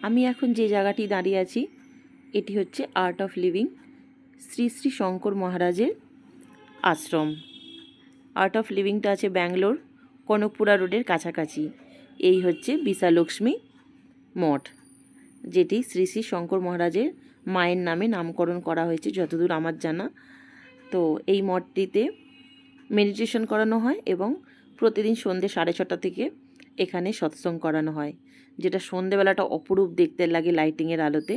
আমি এখন যে জায়গাটি দাঁড়িয়ে আছি এটি হচ্ছে art of living Shri Shri Shankar মহারাজের আশ্রম। আর্ট অফ লিভিংটা আছে ব্যাঙ্গালোর কনকপুরা রোডের কাছাকাছি। এই হচ্ছে বিশালক্ষ্মী মঠ, যেটি শ্রী শ্রী শঙ্কর মহারাজের মায়ের নামে নামকরণ করা হয়েছে যতদূর আমার জানা। তো এই মঠটিতে মেডিটেশন করানো হয় এবং প্রতিদিন সন্ধ্যে 6:30 থেকে এখানে সৎসঙ্গ করানো হয়, যেটা সন্ধ্যেবেলাটা অপরূপ দেখতে লাগে লাইটিংয়ের আলোতে।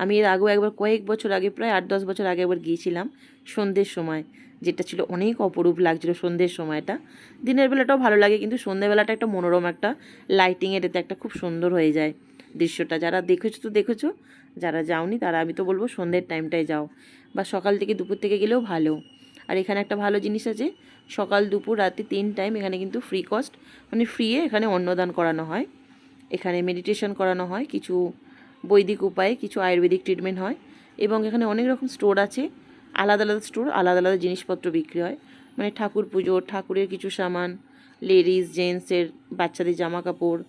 আমি এর আগেও একবার কয়েক বছর আগে, প্রায় 8-10 বছর আগে একবার গিয়েছিলাম সন্ধ্যের সময়, যেটা ছিল অনেক অপরূপ লাগছিল সন্ধ্যের সময়টা। দিনের বেলাটাও ভালো লাগে, কিন্তু সন্ধ্যেবেলাটা একটা মনোরম একটা লাইটিংয়ের এতে একটা খুব সুন্দর হয়ে যায় দৃশ্যটা। যারা দেখেছো তো দেখেছো, যারা যাওনি তারা আমি তো বলবো সন্ধ্যের টাইমটায় যাও, বা সকাল থেকে দুপুর থেকে গেলেও ভালো। আর এখানে একটা ভালো জিনিস আছে, সকাল দুপুর রাতে 3 টাইম এখানে কিন্তু ফ্রি কস্ট, মানে ফ্রিয়ে এখানে অন্নদান করানো হয়। এখানে মেডিটেশন করানো হয়, কিছু বৈদিক উপায়ে কিছু আয়ুর্বেদিক ট্রিটমেন্ট হয়, এবং এখানে অনেক রকম স্টোর আছে, আলাদা আলাদা স্টোর, আলাদা আলাদা জিনিসপত্র বিক্রি হয়। মানে ঠাকুর পুজো, ঠাকুরের কিছু সামান, লেডিস জেন্টসের বাচ্চাদের জামা কাপড়,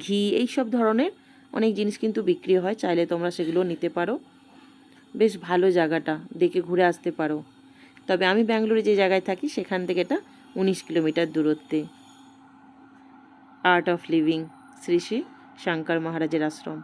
ঘি, এই সব ধরনের অনেক জিনিস কিন্তু বিক্রি হয়। চাইলে তোমরা সেগুলো নিতে পারো। বেশ ভালো জায়গাটা, দেখে ঘুরে আসতে পারো। তবে আমি ব্যাঙ্গালোরে যে জায়গায় থাকি সেখান থেকে এটা 19 কিলোমিটার দূরত্বে। Art of living Shri Shri Shankar মহারাজের আশ্রম।